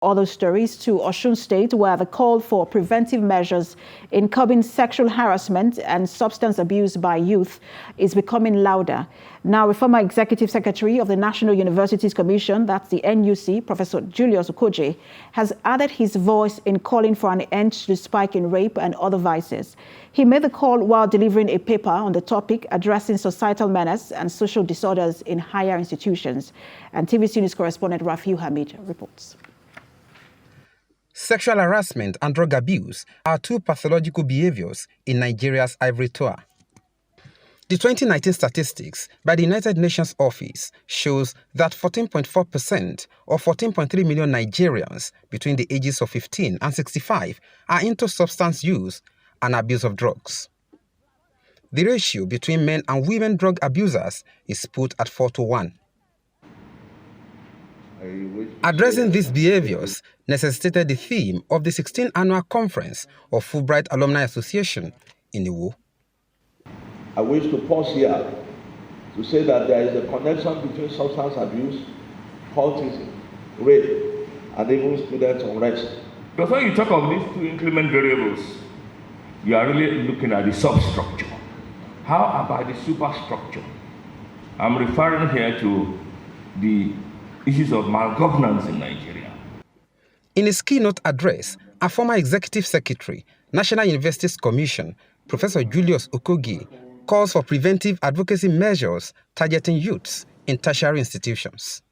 Other stories to Osun State, where the call for preventive measures in curbing sexual harassment and substance abuse by youth is becoming louder. Now, a former executive secretary of the National Universities Commission, that's the NUC, Professor Julius Okoje, has added his voice in calling for an end to the spike in rape and other vices. He made the call while delivering a paper on the topic addressing societal menace and social disorders in higher institutions. And TVC News Correspondent Rafiu Hammed reports. Sexual harassment and drug abuse are two pathological behaviors in Nigeria's ivory tower. The 2019 statistics by the United Nations Office shows that 14.4% or 14.3 million Nigerians between the ages of 15 and 65 are into substance use and abuse of drugs. The ratio between men and women drug abusers is put at 4:1. Addressing these behaviors necessitated the theme of the 16th Annual Conference of Fulbright Alumni Association in Iwo. I wish to pause here to say that there is a connection between substance abuse, cultism, rape, and even student unrest. Because when you talk of these two increment variables, you are really looking at the substructure. How about the superstructure? I'm referring here to the issues of malgovernance in Nigeria. In his keynote address, a former executive secretary, National Universities Commission, Professor Julius Okoje, calls for preventive advocacy measures targeting youths in tertiary institutions.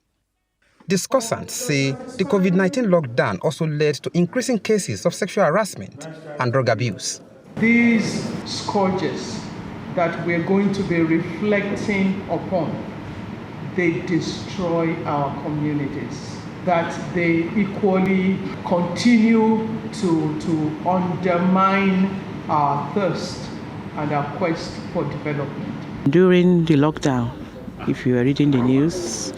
Discussants say the COVID-19 lockdown also led to increasing cases of sexual harassment and drug abuse. These scourges that we're going to be reflecting upon, they destroy our communities, that they equally continue to undermine our thirst and our quest for development. During the lockdown, if you are reading the news,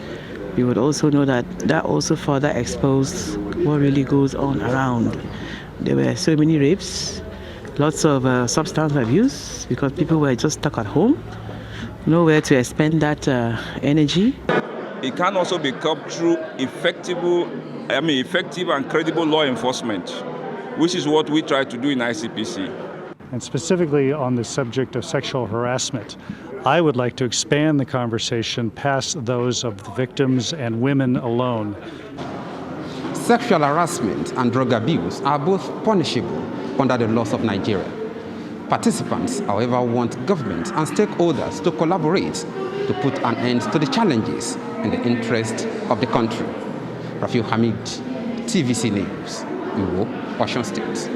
you would also know that also further exposed what really goes on around. There were so many rapes, lots of substance abuse because people were just stuck at home, nowhere to expend that energy. It can also be curbed through effective and credible law enforcement, which is what we try to do in ICPC. And specifically on the subject of sexual harassment, I would like to expand the conversation past those of the victims and women alone. Sexual harassment and drug abuse are both punishable under the laws of Nigeria. Participants, however, want government and stakeholders to collaborate to put an end to the challenges in the interest of the country. Rafiu Hammed, TVC News, Iwo, Osun State.